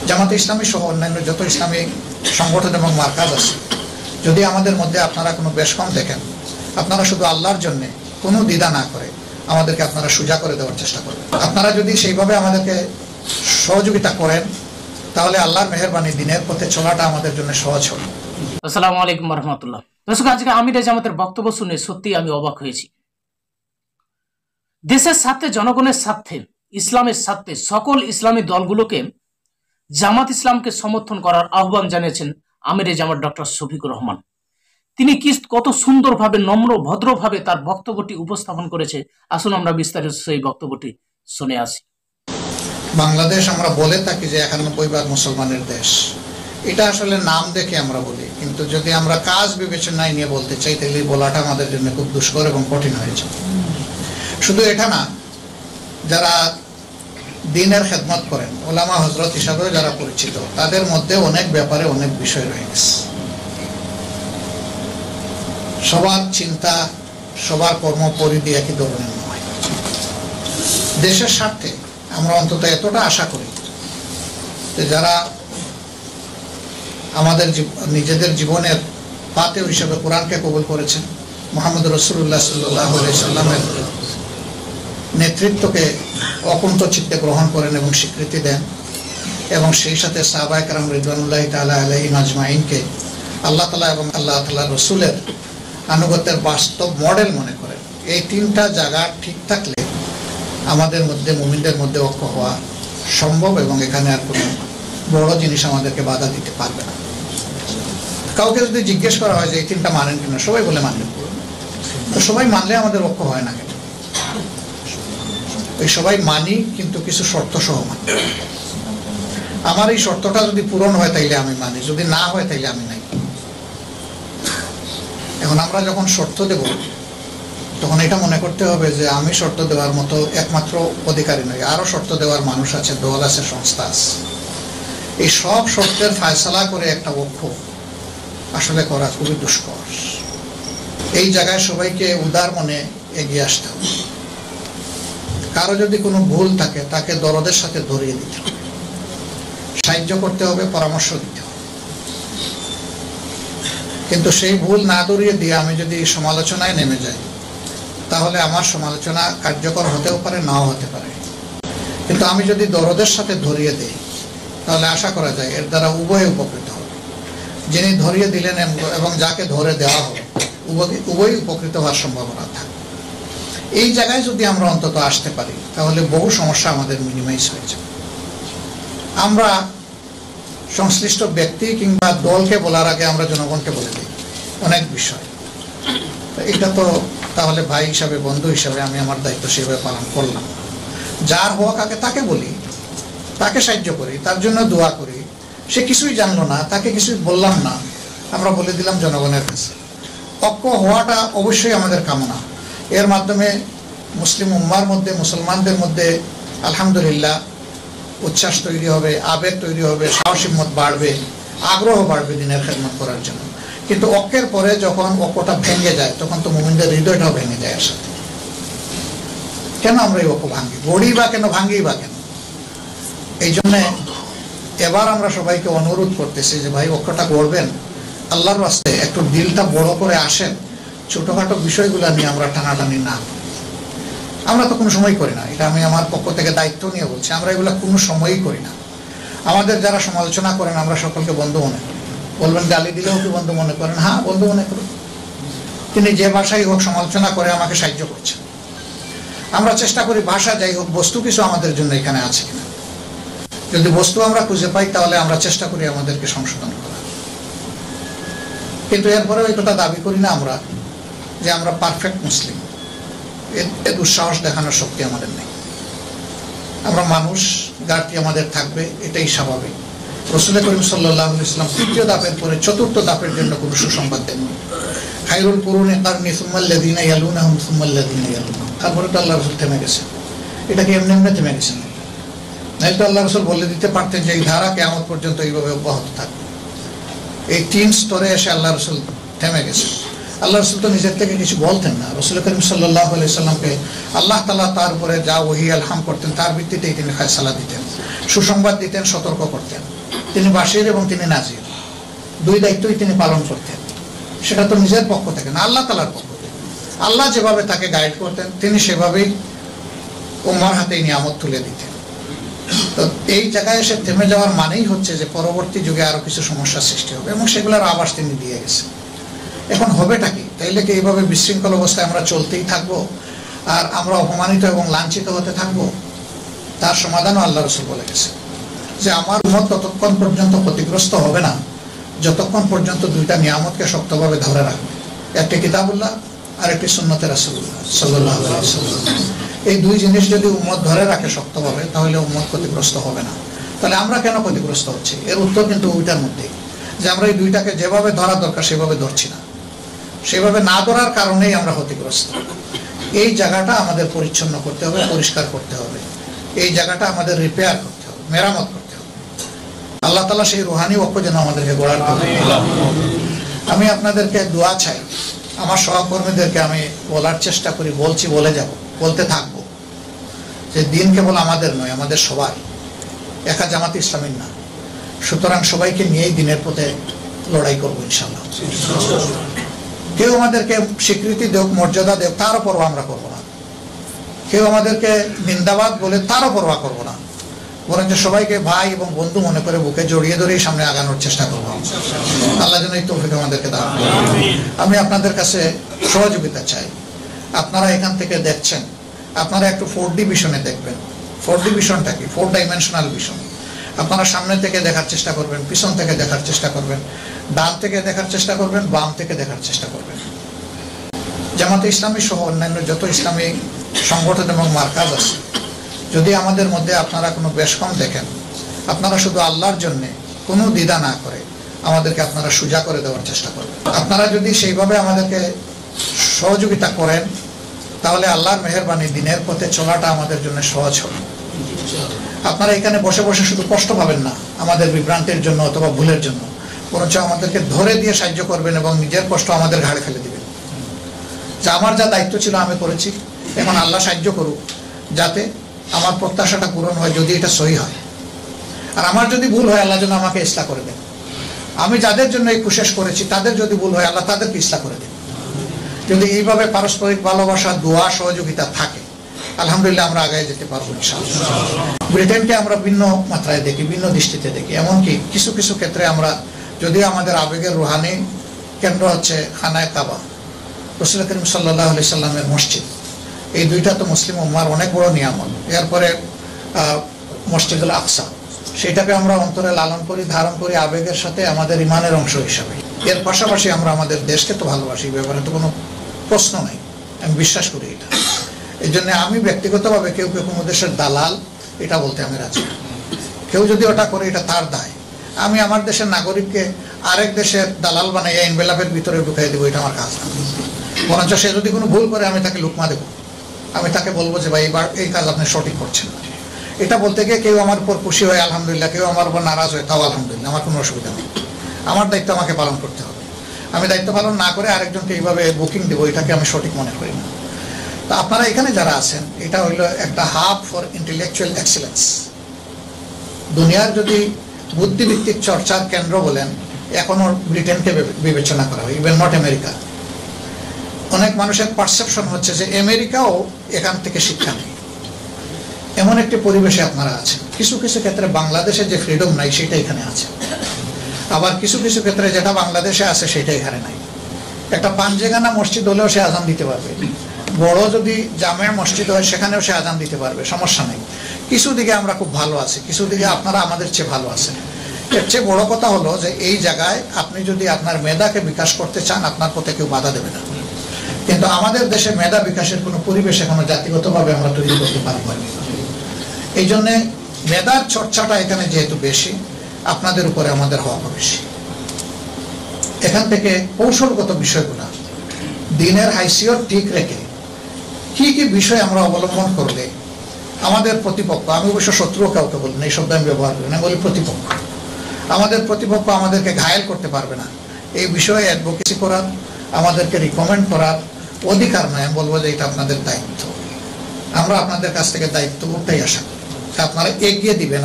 জামাতে ইসলামী সহ অন্যান্য যত ইসলামী সংগঠন এবং মার্কাজ আছে, যদি আমাদের মধ্যে আপনারা কোনো বেশ কম দেখেন, আপনারা শুধু আল্লাহর জন্য কোনো দ্বিধা না করে আমাদেরকে আপনারা সোজা করে দেওয়ার চেষ্টা করবেন। আপনারা যদি সেইভাবে আমাদেরকে সহযোগিতা করেন তাহলে আল্লাহর মেহেরবানি দিনের পথে চলাটা আমাদের জন্য সহজ হবে। আসসালামু আলাইকুম রহমতুল্লাহ। দর্শক, আজকে আমির জামাতের বক্তব্য শুনে সত্যি আমি অবাক হয়েছি। দেশের স্বার্থে, জনগণের স্বার্থে, ইসলামের স্বার্থে সকল ইসলামী দলগুলোকে জামাত ইসলামকে সমর্থন করার আহ্বান জানিয়েছেন আমির জামাত ডক্টর শফিকুর রহমান। তিনি কত সুন্দরভাবে, নম্র ভদ্রভাবে তার বক্তব্যটি উপস্থাপন করেছে। আসুন আমরা বিস্তারিত সেই বক্তব্যটি শুনে আসি। বাংলাদেশ আমরা বলে থাকি যে 91% মুসলমানের দেশ, এটা আসলে নাম দেখে আমরা বলি, কিন্তু যদি আমরা কাজ বিবেচনায় নিয়ে বলতে চাই তাহলে বলাটা আমাদের জন্য খুব দুষ্কর এবং কঠিন হয়েছে। শুধু এটা না, যারা দ্বীনের খেদমত করেন, ওলামা হজরত হিসাবেও যারা পরিচিত, তাদের মধ্যে অনেক ব্যাপারে অনেক বিষয় রয়ে গেছে। সবার চিন্তা, সবার কর্ম পরিধি একই ধরনের নয়। দেশের স্বার্থে আমরা অন্তত এতটা আশা করি যে যারা আমাদের নিজেদের জীবনের পাথেয় হিসেবে কোরআনকে কবুল করেছেন, মুহাম্মদ রাসূলুল্লাহ সাল্লাল্লাহু আলাইহি সাল্লামের নেতৃত্বকে অকুণ্ঠ চিত্তে গ্রহণ করেন এবং স্বীকৃতি দেন, এবং সেই সাথে সাহাবায়ে কেরাম রিদওয়ানুল্লাহি তাআলা আলাইহিম আজমাইনকে আল্লাহ তাআলা এবং আল্লাহ তাআলার রাসূলের আনুগত্যের বাস্তব মডেল মনে করেন। এই তিনটা জায়গা ঠিক থাকলে আমাদের মধ্যে, মুমিনদের মধ্যে ঐক্য হওয়া সম্ভব, এবং এখানে আর কোনো বড় জিনিস আমাদেরকে বাধা দিতে পারবে না। কাউকে যদি জিজ্ঞেস করা হয় যে এই তিনটা মানেন কিনা, সবাই বলে মানেন। তো সবাই মানলে আমাদের ঐক্য হয় না কেন? এই সবাই মানি, কিন্তু কিছু শর্ত সহ মানি। আমার এই শর্তটা যদি পূরণ হয় তাইলে আমি মানি, যদি না হয় তাইলে আমি নাই। এখন আমরা যখন শর্ত দেব তখন এটা মনে করতে হবে যে আমি শর্ত দেওয়ার মতো একমাত্র অধিকারী নই, আরো শর্ত দেওয়ার মানুষ আছে, দল আছে, সংস্থা আছে। এই সব শর্তের ফায়সালা করে একটা ঐক্য আসলে করা খুবই দুষ্কর। এই জায়গায় সবাইকে উদার মনে এগিয়ে আসতে হবে। কারো যদি কোনো ভুল থাকে তাকে দরদের সাথে ধরিয়ে দিতে হবে, সাহায্য করতে হবে, পরামর্শ দিতে হবে। কিন্তু সেই ভুল না ধরিয়ে দিয়ে আমি যদি সমালোচনায় নেমে যাই তাহলে আমার সমালোচনা কার্যকর হতেও পারে, নাও হতে পারে। কিন্তু আমি যদি দরদের সাথে ধরিয়ে দিই তাহলে আশা করা যায় এর দ্বারা উভয় উপকৃত হবে। যিনি ধরিয়ে দিলেন এবং যাকে ধরে দেওয়া হবে, উভয় উপকৃত হওয়ার সম্ভাবনা থাকে। এই জায়গায় যদি আমরা অন্তত আসতে পারি তাহলে বহু সমস্যা আমাদের মিনিমাইজ হয়ে যাবে। আমরা সংশ্লিষ্ট ব্যক্তি কিংবা দলকে বলার আগে আমরা জনগণকে বলে দিই অনেক বিষয়। এটা তো তাহলে ভাই হিসাবে, বন্ধু হিসাবে আমি আমার দায়িত্ব সেভাবে পালন করলাম। যার হওয়া কাকে তাকে বলি, তাকে সাহায্য করি, তার জন্য দোয়া করি। সে কিছুই জানলো না, তাকে কিছুই বললাম না, আমরা বলে দিলাম জনগণের কাছে। ঐক্য হওয়াটা অবশ্যই আমাদের কামনা। এর মাধ্যমে মুসলিম উম্মার মধ্যে, মুসলমানদের মধ্যে আলহামদুলিল্লাহ উচ্ছ্বাস তৈরি হবে, আবেগ তৈরি হবে, সাহসিমত বাড়বে, আগ্রহ বাড়বে দিনের খেদমত করার জন্য। কিন্তু ঐক্যের পরে যখন ঐক্যটা ভেঙে যায় তখন তো মুমিনদের হৃদয়টাও ভেঙে যায় এর সাথে। কেন আমরা এই ঐক্য ভাঙি, গড়ি বা কেন, ভাঙি বা কেন? এই জন্যে এবার আমরা সবাইকে অনুরোধ করতেছি যে ভাই, ঐক্যটা গড়বেন, আল্লাহর রাস্তে একটু দিলটা বড় করে আসেন। ছোটখাটো বিষয়গুলো নিয়ে আমরা টানাটানি না। আমরা তো কোনো সময় করি না, এটা আমি আমার পক্ষ থেকে দায়িত্ব নিয়ে বলছি। আমরা এগুলো কোনো সময়ই করি না। আমাদের যারা সমালোচনা করেন আমরা সকলকে বন্ধু মনে করি। বলবেন গালি দিলেও কি বন্ধু মনে করেন? হ্যাঁ, বন্ধু মনে করি। তিনি যে ভাষাই হোক সমালোচনা করে আমাকে সাহায্য করছেন। আমরা চেষ্টা করি ভাষা যাই হোক, বস্তু কিছু আমাদের জন্য এখানে আছে কিনা। যদি বস্তু আমরা খুঁজে পাই তাহলে আমরা চেষ্টা করি আমাদেরকে সংশোধন করা। কিন্তু এরপরে ওই কথা দাবি করি না আমরা যে আমরা পারফেক্ট মুসলিম। এর দুঃসাহস দেখানোর শক্তি আমাদের নেই। আমরা মানুষ, ঘাটতি আমাদের থাকবে, এটাই স্বাভাবিক। রাসূল করিম সাল্লাল্লাহু আলাইহি ওয়াসাল্লাম তৃতীয় ধাপের পরে চতুর্থ ধাপের জন্য কোনো সুসংবাদ দেননি। খায়রুল কুরুনি কারনি সুম্মাল্লাযীনা ইয়ালুনাহুম সুম্মাল্লাযীনা ইয়ালুনাহুম। তারপরে তো আল্লাহ রাসূল থেমে গেছেন। এটা কি এমনি এমনি থেমে গেছেন? নাহলে তো আল্লাহ রাসূল বলে দিতে পারতেন যে এই ধারা কিয়ামত পর্যন্ত এইভাবে অব্যাহত থাকবে। এই 3 স্তরে এসে আল্লাহ রাসূল থেমে গেছেন। আল্লাহ রাসূল তো নিজের থেকে কিছু বলতেন না। রাসূল করিম সাল্লাল্লাহু আলাইহি সাল্লামকে আল্লাহ তাআলা তার উপরে যা ওহী আলহাম করতেন তার ভিত্তিতেই তিনি ফয়সালা দিতেন। সুসংবাদ দিতেন, সতর্ক করতেন। তিনি বাশির এবং তিনি নাজির, দুই দায়িত্বই তিনি পালন করতেন। সেটা তো নিজের পক্ষ থেকে না, আল্লাহ তাআলার পক্ষ থেকে। আল্লাহ যেভাবে তাকে গাইড করতেন তিনি সেভাবেই উম্মার হাতে নিয়ামত তুলে দিতেন। তো এই জায়গায় এসে থেমে যাওয়ার মানেই হচ্ছে যে পরবর্তী যুগে আরো কিছু সমস্যার সৃষ্টি হবে, এবং সেগুলোর আভাস তিনি দিয়ে গেছেন। এখন হবেটা কি? তাইলে কি এইভাবে বিশৃঙ্খল অবস্থায় আমরা চলতেই থাকবো আর আমরা অপমানিত এবং লাঞ্ছিত হতে থাকবো? তার সমাধানও আল্লাহ রাসূল বলে গেছে যে আমার উম্মত ততক্ষণ পর্যন্ত ক্ষতিগ্রস্ত হবে না যতক্ষণ পর্যন্ত দুইটা নিয়ামতকে শক্তভাবে ধরে রাখবে, একটি কিতাবুল্লাহ আর একটি সুন্নতে রাসূলুল্লাহ সাল্লাল্লাহু আলাইহি ওয়াসাল্লাম। এই দুই জিনিস যদি উম্মত ধরে রাখে শক্তভাবে তাহলে উম্মত ক্ষতিগ্রস্ত হবে না। তাহলে আমরা কেন ক্ষতিগ্রস্ত হচ্ছি? এর উত্তর কিন্তু ওইটার মধ্যেই, যে আমরা এই দুইটাকে যেভাবে ধরা দরকার সেভাবে ধরছি না। সেভাবে না ধরার কারণেই আমরা ক্ষতিগ্রস্ত। এই জায়গাটা আমাদের পরিচ্ছন্ন করতে হবে, পরিষ্কার করতে হবে। এই জায়গাটা আমাদের রিপেয়ার করতে হবে, মেরামত করতে হবে। আল্লাহ তাআলা সেই রুহানি ওয়াক্ফ যেন আমাদেরকে গড়ার তৌফিক দান করেন। আমি আপনাদেরকে দোয়া চাই, আমার সহকর্মীদেরকে আমি বলার চেষ্টা করি, বলছি, বলে যাব, বলতে থাকবো যে দিন কেবল আমাদের নয়, আমাদের সবার, একা জামাত ইসলামীর না। সুতরাং সবাইকে নিয়েই দিনের পথে লড়াই করবো ইনশাআল্লাহ। কেউ আমাদেরকে স্বীকৃতি দেখ, মর্যাদা দেখ, তারও পরোয়া আমরা করবো না। কেউ আমাদেরকে নিন্দাবাদ বলে তারও পরোয়া করবো না, বরঞ্চ সবাইকে ভাই এবং বন্ধু মনে করে বুকে জড়িয়ে ধরেই সামনে আগানোর চেষ্টা করবো। আল্লাহ যেন এই তৌফিক আমাদেরকে দান করেন। আমি আপনাদের কাছে সহযোগিতা চাই। আপনারা এখান থেকে দেখছেন, আপনারা একটু 4D ভিশনে দেখবেন। 4D ভিশনটা কি? 4 ডাইমেনশনাল ভিশন। আপনারা সামনে থেকে দেখার চেষ্টা করবেন, পিছন থেকে দেখার চেষ্টা করবেন, ডান থেকে দেখার চেষ্টা করবেন, বাম থেকে দেখার চেষ্টা করবেন। জামাতে ইসলামী সহ অন্যান্য যত ইসলামী সংগঠন এবং মার্কাজ আছে, যদি আমাদের মধ্যে আপনারা কোনো বেশ কম দেখেন, আপনারা শুধু আল্লাহর জন্যে কোনো দ্বিধা না করে আমাদেরকে আপনারা সুজা করে দেওয়ার চেষ্টা করবেন। আপনারা যদি সেইভাবে আমাদেরকে সহযোগিতা করেন তাহলে আল্লাহর মেহেরবানি দিনের পথে চলাটা আমাদের জন্য সহজ হবে। আপনারা এখানে বসে বসে শুধু কষ্ট পাবেন না আমাদের বিভ্রান্তির জন্য অথবা ভুলের জন্য, বরঞ্চ আমাদেরকে ধরে দিয়ে সাহায্য করবেন এবং নিজের কষ্ট আমাদের ঘাড়ে ফেলে দিবেন। যে আমার যা দায়িত্ব ছিল আমি করেছি, এখন আল্লাহ সাহায্য করুক যাতে আমার প্রত্যাশাটা পূরণ হয়, যদি এটা সহি হয়। আর আমার যদি ভুল হয় আল্লাহ যেন আমাকে ইসলাহ করে দেন। আমি যাদের জন্য এই কোশিশ করেছি তাদের যদি ভুল হয় আল্লাহ তাদেরকে ইসলাহ করে দেন। যদি এইভাবে পারস্পরিক ভালোবাসা, দোয়া, সহযোগিতা থাকে, আলহামদুলিল্লাহ আমরা আগায় যেতে পারবো ইনশাআল্লাহ। ব্রিটেনকে আমরা ভিন্ন মাত্রায় দেখি, ভিন্ন দৃষ্টিতে দেখি। এমনকি কিছু কিছু ক্ষেত্রে আমরা, যদিও আমাদের আবেগের রুহানি কেন্দ্র হচ্ছে খানায়ে কাবা, রাসূল করিম সাল্লাল্লাহু আলাইহি সাল্লামের মসজিদ, এই দুইটা তো মুসলিম উম্মার অনেক বড় নিয়ামত। এরপরে মসজিদুল আকসা, সেটাকে আমরা অন্তরে লালন করি, ধারণ করি আবেগের সাথে, আমাদের ইমানের অংশ হিসাবে। এর পাশাপাশি আমরা আমাদের দেশকে তো ভালোবাসি, ব্যাপারে তো কোনো প্রশ্ন নাই, আমি বিশ্বাস করি এটা। এই জন্য আমি ব্যক্তিগতভাবে কেউ কেউ কোনো দেশের দালাল এটা বলতে আমি রাজি না। কেউ যদি ওটা করে এটা তার দায়। আমি আমার দেশের নাগরিককে আরেক দেশের দালাল বানাই এনভেলাপের ভিতরে ঢুকাই দেবো, এটা আমার কাজ না। বরঞ্চ সে যদি কোনো ভুল করে আমি তাকে লুকমা দেবো, আমি তাকে বলবো যে ভাই এবার এই কাজ আপনি সঠিক করছেন। এটা বলতে গিয়ে কেউ আমার উপর খুশি হয় আলহামদুলিল্লাহ, কেউ আমার উপর নারাজ হয় তাও আলহামদুলিল্লাহ, আমার কোনো অসুবিধা নেই। আমার দায়িত্ব আমাকে পালন করতে হবে। আমি দায়িত্ব পালন না করে আরেকজনকে এইভাবে বুকিং দেবো, এটাকে আমি সঠিক মনে করি না। তো আপনারা এখানে যারা আছেন, এটা হইলো একটা হাব ফর ইন্টেলেকচুয়াল এক্সেলেন্স। দুনিয়ার যদি বুদ্ধিভিত্তিক চর্চার কেন্দ্র বলেন, এখনো ব্রিটেনকে বিবেচনা করা হয়, ইভেন নট আমেরিকা। অনেক মানুষের পারসেপশন হচ্ছে যে আমেরিকাও এখান থেকে শিক্ষা নেই, এমন একটি পরিবেশে আপনারা আছেন। কিছু কিছু ক্ষেত্রে বাংলাদেশে যে ফ্রিডম নাই সেটা এখানে আছে, আবার কিছু কিছু ক্ষেত্রে যেটা বাংলাদেশে আছে সেটা এখানে নাই। একটা পাঞ্জেগানা মসজিদ হলেও সে আজান দিতে পারবে, বড় যদি জামে মসজিদ হয় সেখানেও সে আজান দিতে পারবে, সমস্যা নেই। কিছু দিকে আমরা খুব ভালো আছি, কিছু দিকে আপনারা আমাদের চেয়ে ভালো আছেন। এর চেয়ে বড় কথা হলো যে এই জায়গায় আপনি যদি আপনার মেধাকে বিকাশ করতে চান, আপনার পথে কেউ বাধা দেবে না। কিন্তু আমাদের দেশে মেধা বিকাশের কোনো পরিবেশ এখনো জাতিগতভাবে আমরা তৈরি করতে পারবো না। এই জন্যে মেধার চর্চাটা এখানে যেহেতু বেশি, আপনাদের উপরে আমাদের হওয়া বেশি। এখান থেকে কৌশলগত বিষয়গুলো দিনের হাইসিয়ত ঠিক রেখে কি কি বিষয় আমরা অবলম্বন করলে আমাদের প্রতিপক্ষ, আমি অবশ্য শত্রু কাউকে বলি না, এই শব্দ আমি ব্যবহার করি না, বলি প্রতিপক্ষ, আমাদের প্রতিপক্ষ আমাদেরকে ঘায়েল করতে পারবে না, এই বিষয়ে অ্যাডভোকেসি করার, আমাদেরকে রিকমেন্ড করার অধিকার নয়। আমি বলবো যে এটা আপনাদের দায়িত্ব। আমরা আপনাদের কাছ থেকে দায়িত্বটাই আশা করি, আপনারা এগিয়ে দিবেন।